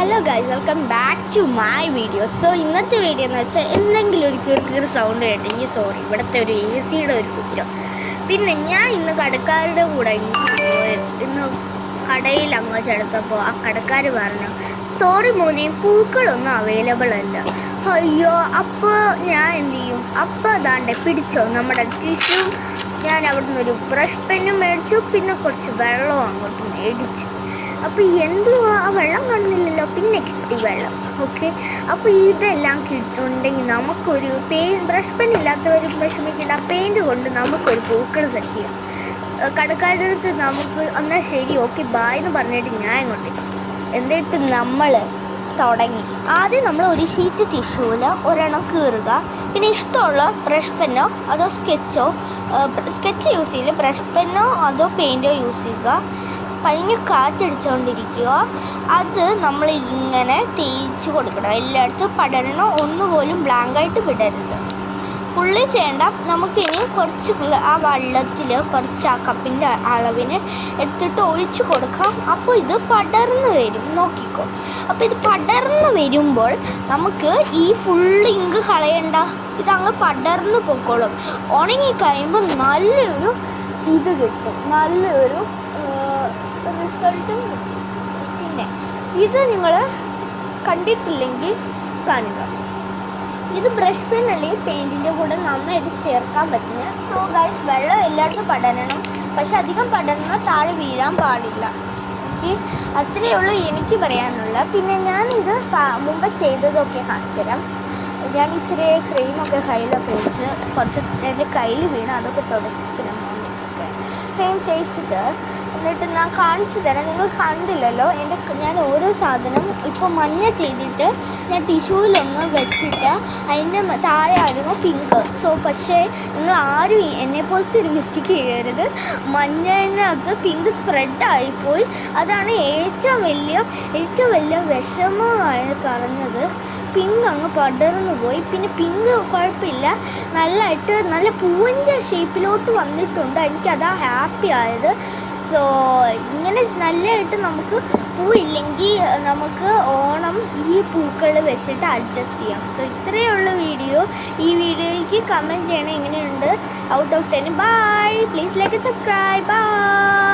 Hello guys, welcome back to my video. So ഇന്നത്തെ video എന്ന് വെച്ചാൽ എന്തെങ്കിലും ഒരു കീറി സൗണ്ട് കേട്ടെങ്കിൽ സോറി, ഇവിടുത്തെ ഒരു AC-യുടെ ഒരു കുറ്റം. പിന്നെ ഞാൻ ഇന്ന് കടക്കാരുടെ കൂടെ ഇന്ന് കടയിൽ അങ്ങ് ചെടുത്തപ്പോൾ ആ കടക്കാർ പറഞ്ഞു, സോറി മോനെ, പൂക്കളൊന്നും അവൈലബിൾ അല്ല. അയ്യോ, അപ്പോൾ ഞാൻ എന്ത് ചെയ്യും? അപ്പോൾ അതാണ്ട് പിടിച്ചോ നമ്മുടെ ടിഷ്യൂ. ഞാൻ അവിടുന്ന് ഒരു ബ്രഷ് പെന്നും മേടിച്ചു, പിന്നെ കുറച്ച് വെള്ളവും അങ്ങോട്ട് മേടിച്ചു. അപ്പോൾ എന്തുവാ, ആ വെള്ളം കാണുന്നില്ലല്ലോ, പിന്നെ കിട്ടി വെള്ളം. ഓക്കെ, അപ്പോൾ ഇതെല്ലാം കിട്ടുന്നുണ്ടെങ്കിൽ നമുക്കൊരു ബ്രഷ് പെൻ ഇല്ലാത്തവർ വിഷമിക്കേണ്ട, ആ പെയിൻറ് കൊണ്ട് നമുക്കൊരു പൂക്കൾ സെറ്റ് ചെയ്യാം. കടക്കാരുടെ അടുത്ത് നമുക്ക് എന്നാൽ ശരി ഓക്കെ ബായ് എന്ന് പറഞ്ഞിട്ട് ഞാൻ ഇങ്ങോട്ട് എന്നിട്ട് നമ്മൾ തുടങ്ങി. ആദ്യം നമ്മൾ ഒരു ഷീറ്റ് ടിഷ്യൂവിൽ ഒരെണ്ണം കീറുക, പിന്നെ ഇഷ്ടമുള്ള ബ്രഷ് പെന്നോ അതോ സ്കെച്ച് യൂസ് ചെയ്യില്ല, ബ്രഷ് പെന്നോ അതോ പെയിൻറ്റോ യൂസ് ചെയ്യുക. പതിഞ്ഞ് കാറ്റടിച്ചുകൊണ്ടിരിക്കുക. അത് നമ്മൾ ഇങ്ങനെ തേച്ച് കൊടുക്കണം, എല്ലായിടത്തും പടരണം, ഒന്നുപോലും ബ്ലാങ്കായിട്ട് വിടരുത്. ഫുള്ളി ചെയ്യേണ്ട. നമുക്കിനി കുറച്ച് ആ വെള്ളത്തിൽ കുറച്ച് ആ കപ്പിൻ്റെ അളവിന് എടുത്തിട്ട് ഒഴിച്ച് കൊടുക്കാം. അപ്പോൾ ഇത് പടർന്ന് വരും, നോക്കിക്കോ. അപ്പോൾ ഇത് പടർന്ന് വരുമ്പോൾ നമുക്ക് ഈ ഫുള്ള് ഇങ്ക് കളയണ്ട, ഇതങ്ങ് പടർന്ന് പൊക്കോളും. ഉണങ്ങിക്കഴിയുമ്പോൾ നല്ലൊരു ഇത് കിട്ടും, നല്ലൊരു റിസൾട്ടും കിട്ടും. പിന്നെ ഇത് നിങ്ങൾ കണ്ടിട്ടില്ലെങ്കിൽ കാണുക. ഇത് ബ്രഷ് പെൻ അല്ലെങ്കിൽ പെയിൻറ്റിൻ്റെ കൂടെ നന്നായിട്ട് ചേർക്കാൻ പറ്റുന്ന. സോ ഗൈസ്, വെള്ളം എല്ലായിടത്തും പടരണം, പക്ഷെ അധികം പടർന്നാൽ താഴെ വീഴാൻ പാടില്ല. ഓക്കെ, അത്രയേ ഉള്ളൂ എനിക്ക് പറയാനുള്ള. പിന്നെ ഞാനിത് മുമ്പ് ചെയ്തതൊക്കെ കാണിച്ചു തരാം. ഞാൻ ഇച്ചിരി ക്രീമൊക്കെ കയ്യിലൊക്കെ വെച്ച് കുറച്ച് എൻ്റെ കയ്യിൽ വീണ് അതൊക്കെ തുടച്ച്, പിന്നെ മോണിക്കൊക്കെ ക്രീം തേച്ചിട്ട് എന്നിട്ട് ഞാൻ കാണിച്ചു തരാം. നിങ്ങൾ കണ്ടില്ലല്ലോ, ഞാൻ ഓരോ സാധനം ഇപ്പോൾ മഞ്ഞ ചെയ്തിട്ട് ഞാൻ ടിഷ്യൂവിലൊന്ന് വെച്ചിട്ട് അതിൻ്റെ താഴെ ആയിരുന്നു പിങ്ക്. സോ പക്ഷേ നിങ്ങൾ ആരും എന്നെപ്പോലത്തെ ഒരു മിസ്റ്റേക്ക് ചെയ്യരുത്. മഞ്ഞതിനകത്ത് പിങ്ക് സ്പ്രെഡായിപ്പോയി. അതാണ് ഏറ്റവും വലിയ വിഷമമായി പറഞ്ഞത്. പിങ്ക് അങ്ങ് പടർന്നു പോയി. പിന്നെ പിങ്ക് കുഴപ്പമില്ല, നല്ല പൂവിൻ്റെ ഷേപ്പിലോട്ട് വന്നിട്ടുണ്ട്. എനിക്കതാ ഹാപ്പി ആയത്. സോ ഇങ്ങനെ നല്ലതായിട്ട് നമുക്ക് പൂവില്ലെങ്കിൽ നമുക്ക് ഓണം ഈ പൂക്കൾ വെച്ചിട്ട് അഡ്ജസ്റ്റ് ചെയ്യാം. സോ ഇത്രയേ ഉള്ളൂ വീഡിയോ. ഈ വീഡിയോയ്ക്ക് കമൻറ്റ് ചെയ്യണം എങ്ങനെയുണ്ട്, out of 10. Bye, please like and subscribe. By.